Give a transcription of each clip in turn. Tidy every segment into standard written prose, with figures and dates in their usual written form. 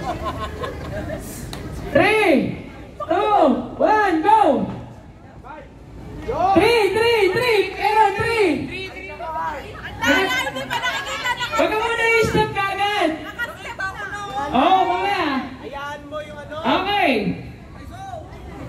3, 2, 1, go! 3! Aaron, 3! Huwag ka muna i-stop ka agad! Oo, mamaya! Hayaan mo yung ano! Okay!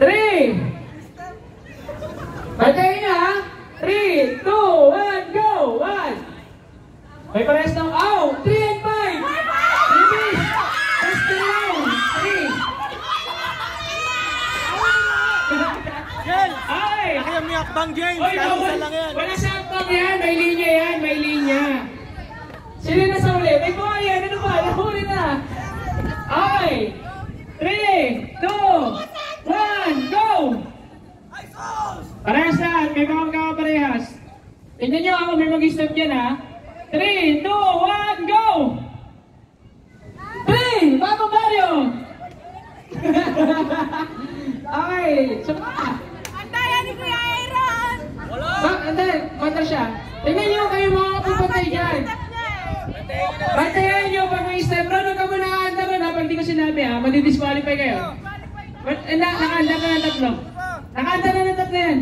3! Patayin niya ha! 3, 2, 1, go! 1! May parehas ng out! 3 and 5! Release! Just down! 3! Jel! Okay! Laki yung miyakbang, James! Oy, Isa lang yan! wala sa akbang yan! May linya yan! May linya! Sino na sa uli? May buhay yan! Ano ba? Nahuli na! Okay! 3, 2, 1, go! Parehas lahat! May mga magkakaparehas! Tignan nyo ako, may mag-stop dyan ha! 3, 2, 1, go! 3! Bago Mario! Okay! Sumaka! Antayan ni Kuya Aaron! Hindi, kontra siya. Tingnan nyo kayo mga kapupatay dyan. Bantayan nyo pag may step. Ron, ka muna nakaandar ron ha. Pag di ko sinabi ha, madidisqualify kayo. Nakaandar na ng tatlo. Nakaandar na ng tatlo yan.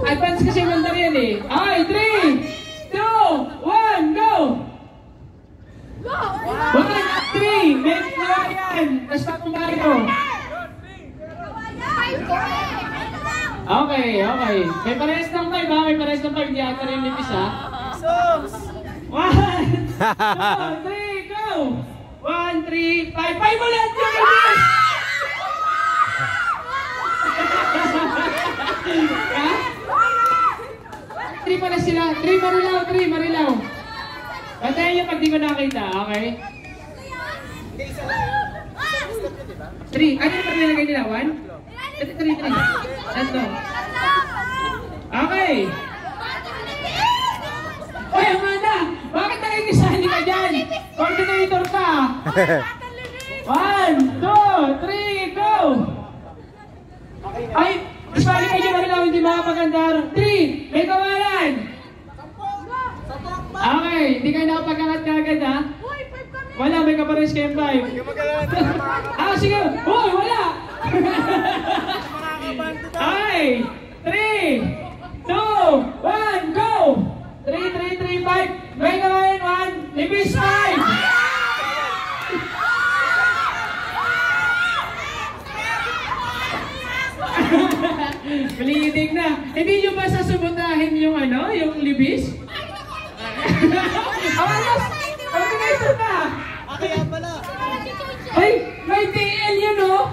Advance kasi mandar yan eh. Okay, 3, 2, 1, go! 1, 3, make mo yan. Tapos pakumbari ko. Okay. May parehas ng 5 ha. May parehas ng 5. Di ata rin limis ha. 1, 2, 3, go! 1, 3, 5. 5 ulit! Yung limis! Ha? 3 pala sila. 3 marilaw. Bantayan niyo pag di ko nakita. Okay? 3. Ano yung nilagay nila? 1? 3. Tatlo. Okay. Oy, Amanda! Bakit nakikisahan ka dyan? Coordinator ka! 1, 2, 3, go! Ay! Isbalik kayo marilaw, hindi makapagandar. 3, may kawalan! Okay, hindi kayo nakapagkangat ka agad ha? Wala, may kapares kayo 5. Sige! Uy, wala! Okay! 3, 2, 1, go! 3, 5. May kawalan 1, libis 5! Bleeding na. Hindi nyo ba sasubutahin yung ano, yung libis? Awalas! Organizer ka! Kaya pala! Ay! May TL yun o!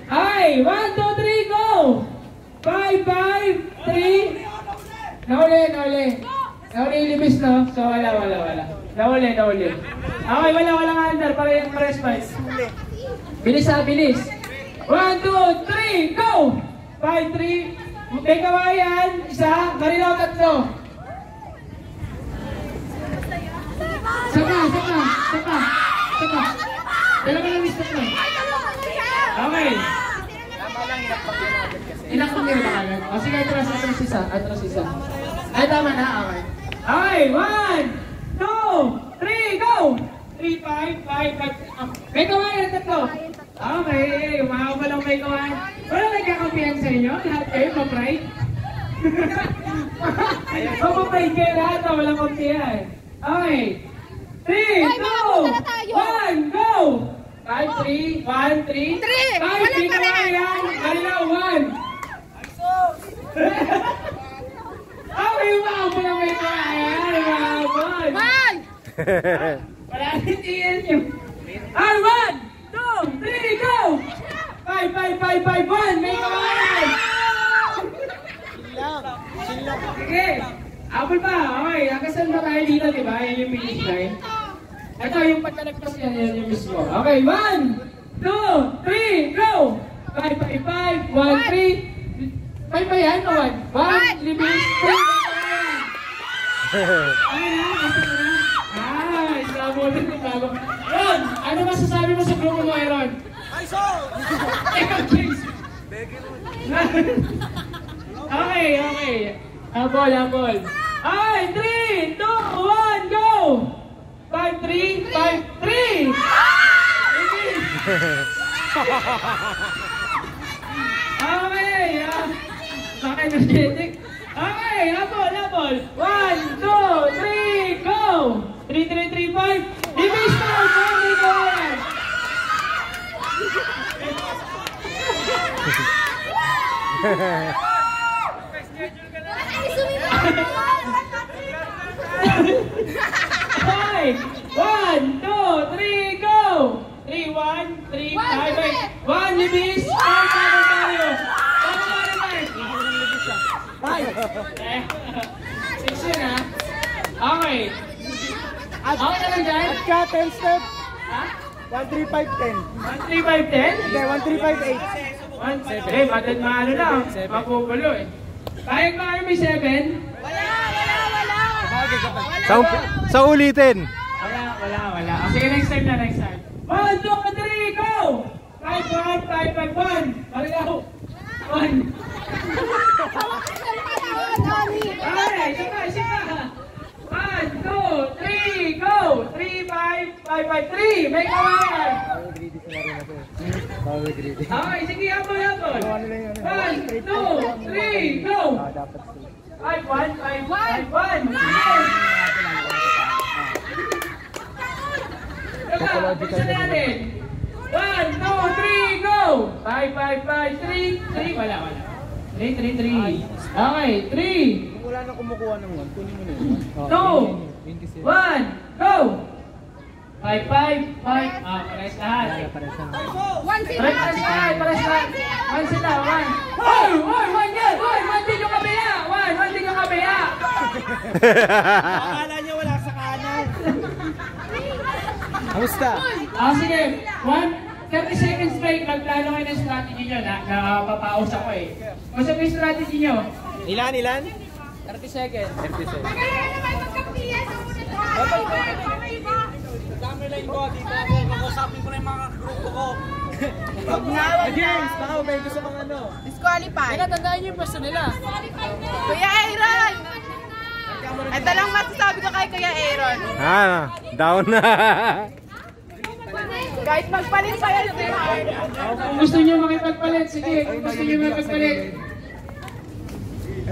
Ay! 1, 2, 3, go! 5, 3. Nahuli yung libis no? So wala. Nahuli. Okay, wala nga andar. Pares fight. Bilis. 1, 2, 3, go! 5, 3. May kawayan. Isa. Marilaw 3. Saka. Dalawa lang list na. Okay. Ilang kong nila kagad? O sige, atras isa. Ay, tama na. Okay, 1, 2, 3, go! 3, 5. May kawayan 3. Okay, umahaba lang may kawayan. Wala nagkakampihan sa inyo? Lahat kayo, ma-pride? Ma-pride kayo lahat, walang kampihan. Okay. 3, 2, 1, go! 5, 3, 1, 3. 5, may kawayan. Marilaw, 1. Okay, umahaba lang may kawayan. Umahaba. Wala nitiyan nyo. 1, 2, 3, go! 5, 1, may kawayan! Chill lang. Sige, apple pa, okay, nakasal ba tayo dito, diba? Yan yung finish line. Ito yung pagkalagpas yan, yan yung mismo. Okay, 1, 2, 3, go! 5, 1, 3. 5 ba yan o 1? 1, libis, 3. Ay na, kasi na. Isla mo ulit yung bago. Ron, ano masasabi mo sa grupo mo, Aaron? Ay, so! Okay. Habol. Ay, 3, 2, 1, go! 5, 3, 5, 3! Okay, bakit energetic? Okay, habol. 1, 2, 3, go! 3, 3, 3, 5. Libis na! Sorry, go yan! Okay! 1, 2, 3, go! 3, 1, 3, 5, 1, libis! 5, tayo! Six yun ha? Okay. Okay na lang dyan? At ka, 10 step. Ha? 1, 3, 5, 10. 1, 3, 5, 10? Hindi, 1, 3, 5, 8. 1, 7. Matad maano lang. Mapupulo eh. Kaya ba kayo may 7? Wala. Sa ulitin. Wala. Sige, next time. 1, 2, 3, go! 5, 1, 5, 5, 1. Marilaw. 1. Okay, isa pa. 1, 2, 3, go! 3, 5, 5, 3. May kawayan. Okay, sige, habol. 1, 2, 3, go! 5, 1, 5, 5, 1. Bisa natin. 1, 2, 3, go! 5, 5, 5, 3. Wala. 3. Okay, 3. Wala na kumukuha ng 1. Kunin mo na yun. 2, 1, go! 5, 5, 5. Pares lahat. Pares lahat. 1 sila, 1. Hoy! 1 yan! 1 din yung kabila! 1 din yung kabila! Akala niya wala sa kanan. Kamusta? Sige. 30 seconds break. Magplano kayo ng strategy nyo. Napapaus ako eh. Kung sa may strategy nyo? Ilan? 30 seconds. Magkaya naman magkapiyan sa muna tayo. Dami line ko dito ako. Kakusapin ko na yung mga grupo ko. James, baka may gusto kang ano. Disqualified. Tandaan nyo yung pwesto nila. Kuya Aaron! Ito lang masasabi ko kay Kuya Aaron. Down na. Kahit magpalit pa yan si Hard. Kung gusto nyo makipagpalit, sige. Kung gusto nyo makipagpalit.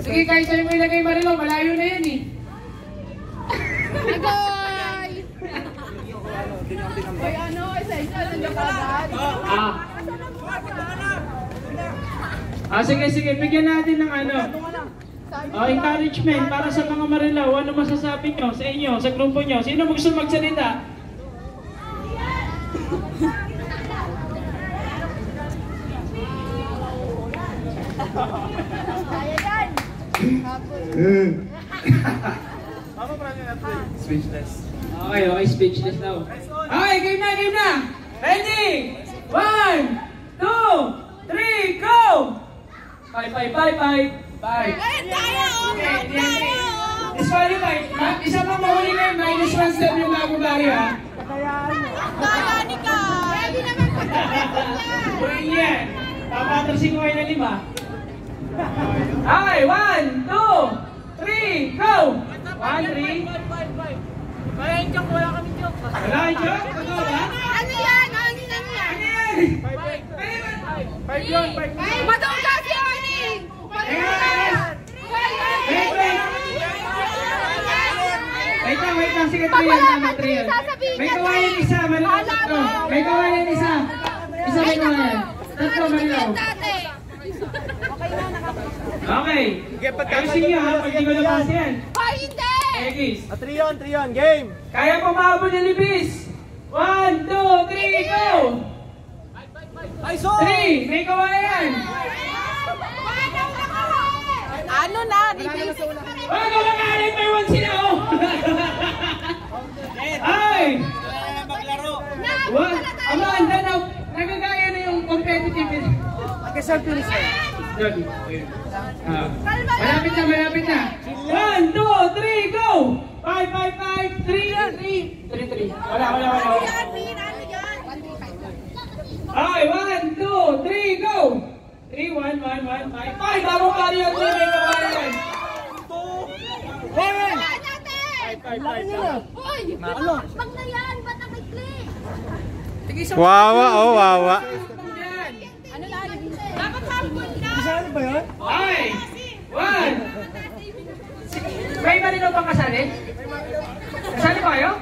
Sige, kahit sa'yo mo ilagay Marilo, malayo na yan eh. Agoy! Ay ano, essential nandiyan ka agad. Sige, bigyan natin ng ano. Encouragement para sa mga Marilaw. Ano masasabi nyo sa inyo, sa grupo nyo? Sino mo gusto magsalita? Kaya yan! Speechless. Okay, speechless now. Okay, game na! Ready? 1, 2, 3, go! 5. Ay, tayo! Tayo! Disqualified. Isa pang mahuli kayo, -1 step yung bagong baryo ha. Kaya ni ka! Ready naman pagkakas yan! Pwede yan. Papatrasin ko kayo na 5. Okay, 1, 2, 3, go! 1, 3. Kaya yung joke, wala kami joke. Wala kayo joke? Totoo ba? Ano yan? Ano yan? 5 yun. Madong ka si Arnie! Wait lang. Sige, 3 yan. Tama, 3 yan. May kawayan isa. May kawayan isa. May kawayan. Tatlo, Marilaw. Okay. Ayusin niyo ha. Pag di ko nabasa yan. Ay, hindi! Egis. 3 yun. Game. Kaya pumabol na libis. 1, 2, 3, go! Ay, so! 3. May kawayan. Ano na? Release? Wala ka makalit. May 1 sila oh. Ay! Maglaro. Amanda na. Nagagaya na yung competitive. Nagka-self-finish na. Malapit na. 1, 2, 3, go! 5, 3. Wala. Okay, 1, 2, 3, go! 3, 1, 5. Bagong pari yung 3, may kawalan. 5. Hoy! Pag na yan, ba't nakiklik? Wawa, oh, wawa. Ano lang? Dapat hapon ka. Kasali ba yun? Ay! One! May marino bang kasali? Kasali ba kayo?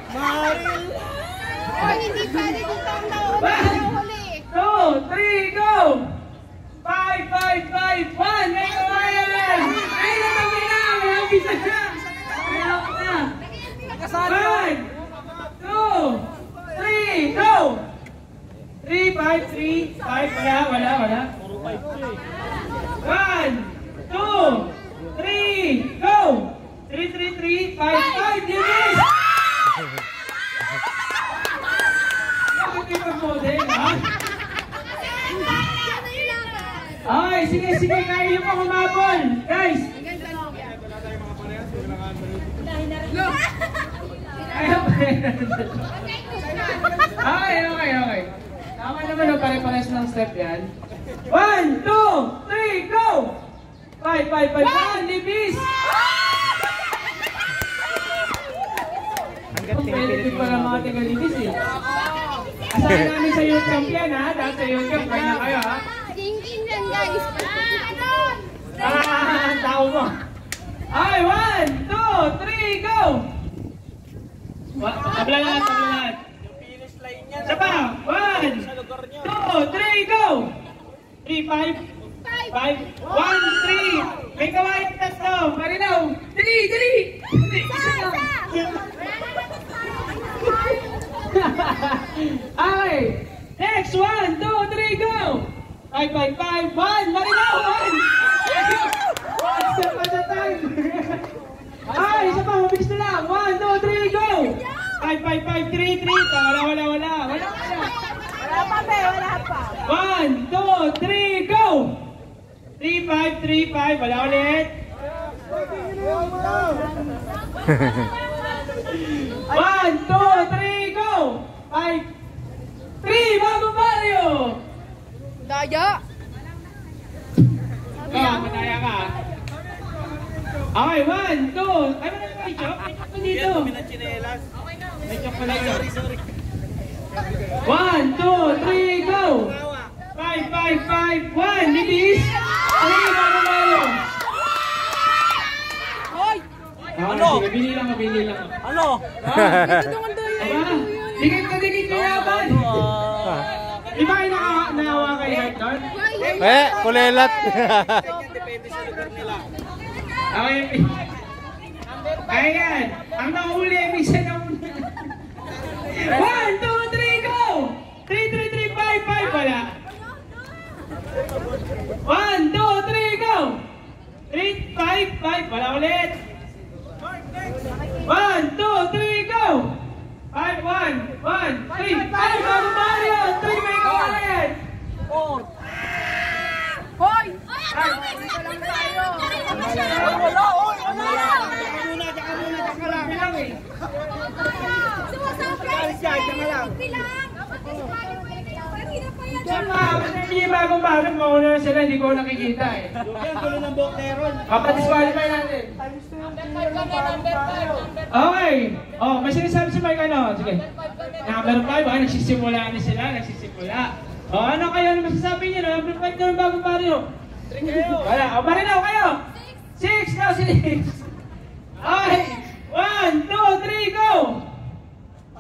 Oh, hindi pwede dito ang huli. 2, 3, go! 5, 5, 5, 1! May kawayan! Ay, natapin na! May ambisa na! May hapon na! 1, 2, 3, go! 3, 5, 3, 5, wala. 1, 2, 3, go! 3, 3, 3, 5, 5, Dennis! Bakit yung pag-model, ha? Ay, sige, kaya nyo pa kumabol! Guys! Ay, okay. Tama naman o, pare-pares ng step yan. 1, 2, 3, go! 5, 1, libis! Competitive pa ng mga taga-libis eh. Asahan namin sa youth camp yan ha, dahil sa youth camp, kaya na kayo ha. King yan, guys. Ang tao mo. Ay, 1, 2, 3, go! Tabla lahat. Isa pa, 1, 2, 3, go! 3, 5, 1, 3. May kawain tatlo. Marinaw. Dali. Okay. Next, 1, 2, 3, go! 5, 1, Marinaw, 1! Step at a time. Ay, isa pa, mabilis na lang. 1, 2, 3, go! 5, 3, 3. Wala. Wala pa. 1, 2, 3, go! 3, 5, wala ulit. 1, 2, 3, go! 5, 3, Bagong Barrio! Daya. Mataya ka. Okay, 1, 2. Ay, wala may chok? May chok pa dito. May chok pala yun. 1, 2, 3, go! 5, 1, libis! 3, Bagong Barrio! Hoy! Ano? Sige, bili lang. Ano? Ito naman daya. Aba, dikit ka yaban! Di ba kayo nakawa kay Hector? Kulelat. Depende sa lugar nila. Okay. Ayan. Ang nahuli, misa na muna. 1, 2, 3, go! 3, 5, wala. 1, 2, 3, go! 3, 5, wala ulit. 1, 2, 3, go! 5, 1, 3, 5, Bagong Barrio! 3, may kawalan! Hoy! Dito lang tayo. Hindi Bagong Barrio, mauna na sila, hindi ko nakikita eh. Yan, tuloy ng buhok na yun. Papadisqualify natin. Okay. Oh, may sinasabi si Mike ano? Sige. Number 5, nagsisimula na sila, Oh, ano kayo? Ano masasabi niyo? Number 5 naman Bagong Barrio. 3 kayo. Wala. O, Marinaw kayo. 6 daw, 6. Okay. 1, 2, 3, go!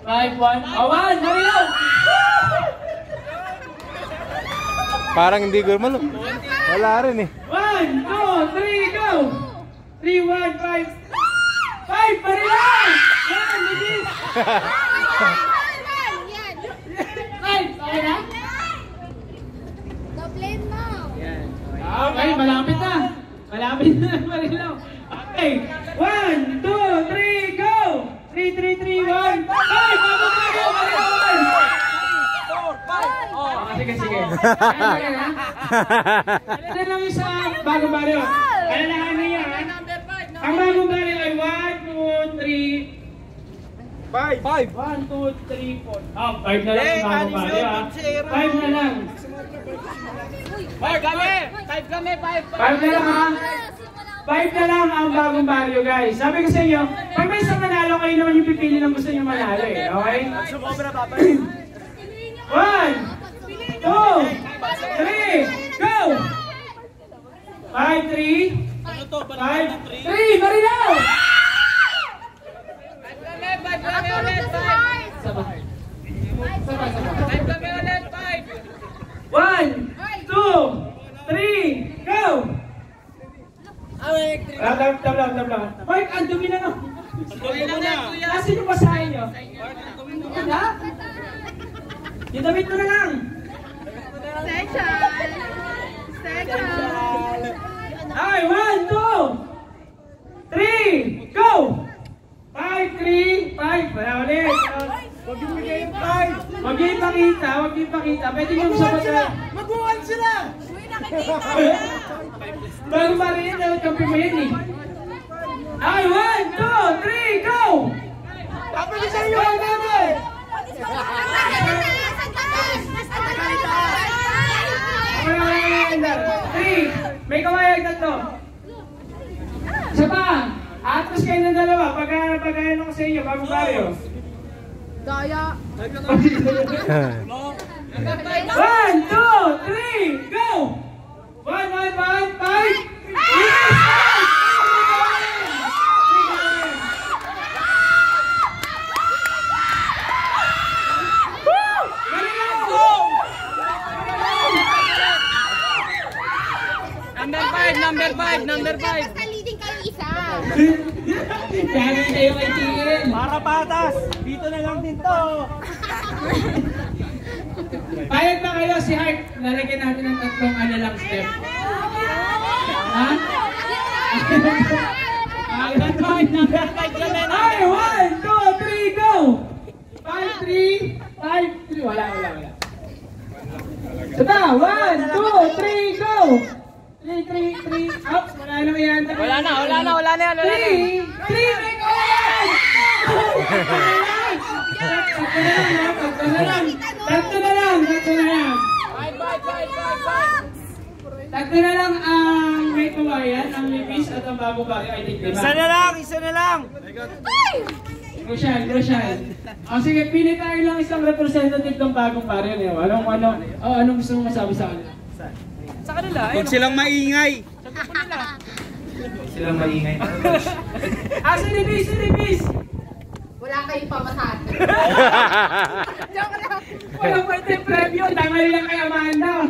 5, 1. Oh, 1, Marinaw! Parang hindi gumano. Wala rin eh. 1, 2, 3, go! 3, 1, 5. 5, Marinaw! 1, libis! 5, okay na? Okay, malapit na. Marinaw. Okay. 1, 2, 3, go! 3, 1. 5, Bagong Barrio, Marinaw! 4, 5. Oh, sige. Ano lang yung sa Bagong Barrio? Alalahan niyo yan. Ang Bagong Barrio ay 1, 2, 3. 5. 1, 2, 3, 4. Oh, 5 na lang yung Bagong Barrio ha. 5 na lang. 5 na lang ha. 5 na lang ang Bagong Barrio guys. Sabi ko sa inyo, pag may isang manalo kayo naman yung pipili ng gusto nyo manalo eh. Okay? 1, 3, Marilao! Sabay. 1, 2, 3, go! Tabla. Mike, ang dumi na no. Nasaan yung basahin nyo? Wala? Yung damit mo na lang. Ay, 1, 2, 3, go! 5, 3, 5. Wala ulit. Huwag yung bigay yung 5. Huwag yung ipakita. Pwede yung sabat na. Mag-1 sila! Bago pa rin yun, kampi mo yun eh. Ay, 1, 2, 3, go! Tapos isa yung namin! 3, may kawayan tatlo. Isa pa, atras kayo ng dalawa. Pagkain ako sa inyo, bago kayo. Daya. 1, 2, 3, go! 1, 5. Number 5. Basta leading kayo isa. Kaya kayo kay Tigil. Para patas. Dito na lang din to. Payag ba kayo si Heart? Lalagyan natin ng tatlong lang step. Ha? Number 5 kami. Ay, 1, 2, 3, go! 5, 3. Wala. Sata, 1, 2, 3, go! 3, up. Wala na yan. Wala na. 3, may kawayan! Tatlo na lang. Tatlo na lang ang may kawayan, ang libis at ang bago baryo. I think Isa na lang. Crucial. O sige, pili tayo lang isang representative ng bagong baryo. Anong gusto mong masabi sa kanila? Sa kanila. Huwag silang maingay. Si libis! Wala kayong pamasahe. Joke lang. Walang pwede premyo, tama lang kay Amanda.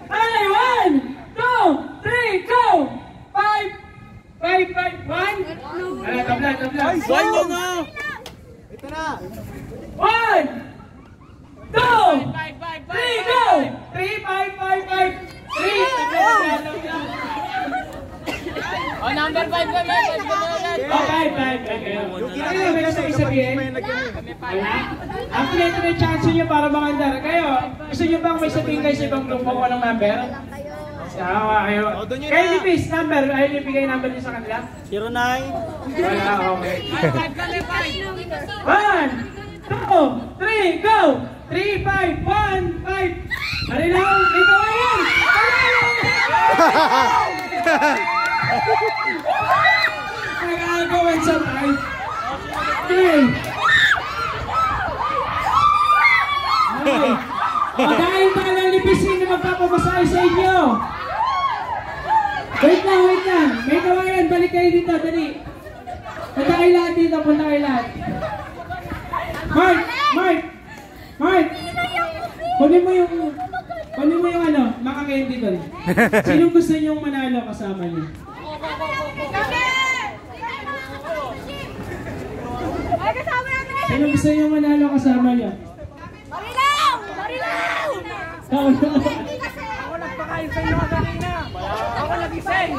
Ay, 1, 2, 3, go! 5, 1. Tabla. Buwan nyo na. Ito na. 1, 2, 3, go! 3, 5. 3. Oh, number 5 kami. Okay, 5. Kayo, may gusto isabihin? Wala? Actually, ito na yung chance nyo para makandar. Kayo, gusto nyo bang may sabihin kayo sa ibang grupo ko ng number? Sawa kayo. Kayo nipis, number. Ayaw nyo bigay number nyo sa kanila? 09. Wala, okay. 5 kami, 1, 2, 3, go! 3, 5, 1, 5. Ano lang? Ikaw ayan! Nag-aagawan sa tayo. Okay. Dahil pala lipisin na magpapabasahe sa inyo. Wait lang. May kawayan, balik kayo dito, dali. Punta kayo lahat dito, Mark! Kunin mo yung makakain dito. Sinong gusto niyong manalo kasama niyo? Sinong gusto niyong manalo kasama niyo? Marilaw! Ako nagpakain sa inyo kanina. Ako nagising.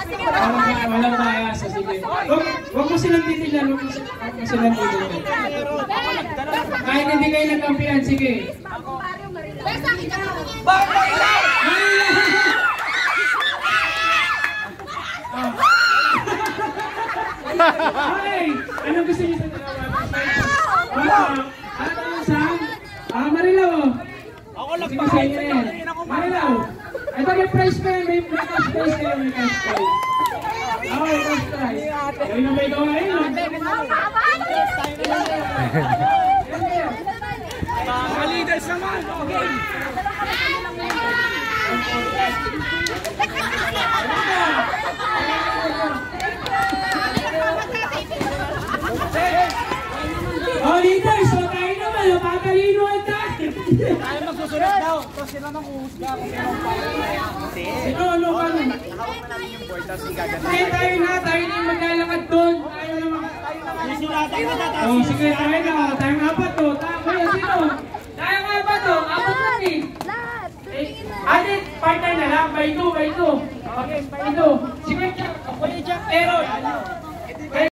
Sige. Walang bias. Sige. Huwag mo silang titignan. Kahit hindi kayo nagkampihan, sige. Ay! Anong gusto niyo sa dalawa? Marilaw. Ako nagpakain sa inyo kanina. Marilaw. Ito may prize pa yan. May cash prize kayo. May cash prize. May cash prize. Kayo na may gawain. Mga leaders naman. Okay. Oh, leaders, so tayo naman, patalinoan tayo. Tayo magsusunod daw. Tapos sila nang uhusga kung anong Sino, ano ka nun? Sige, tayo na yung maglalakad doon. Tayo naman. Oh, sige, tayo na. Tayong apat to. Kuya, sino? Tayong apat to. Apat lang eh. Adit, partner na lang. By two. Okay, by two. Sige, Jack. Kuya Jack. Aaron.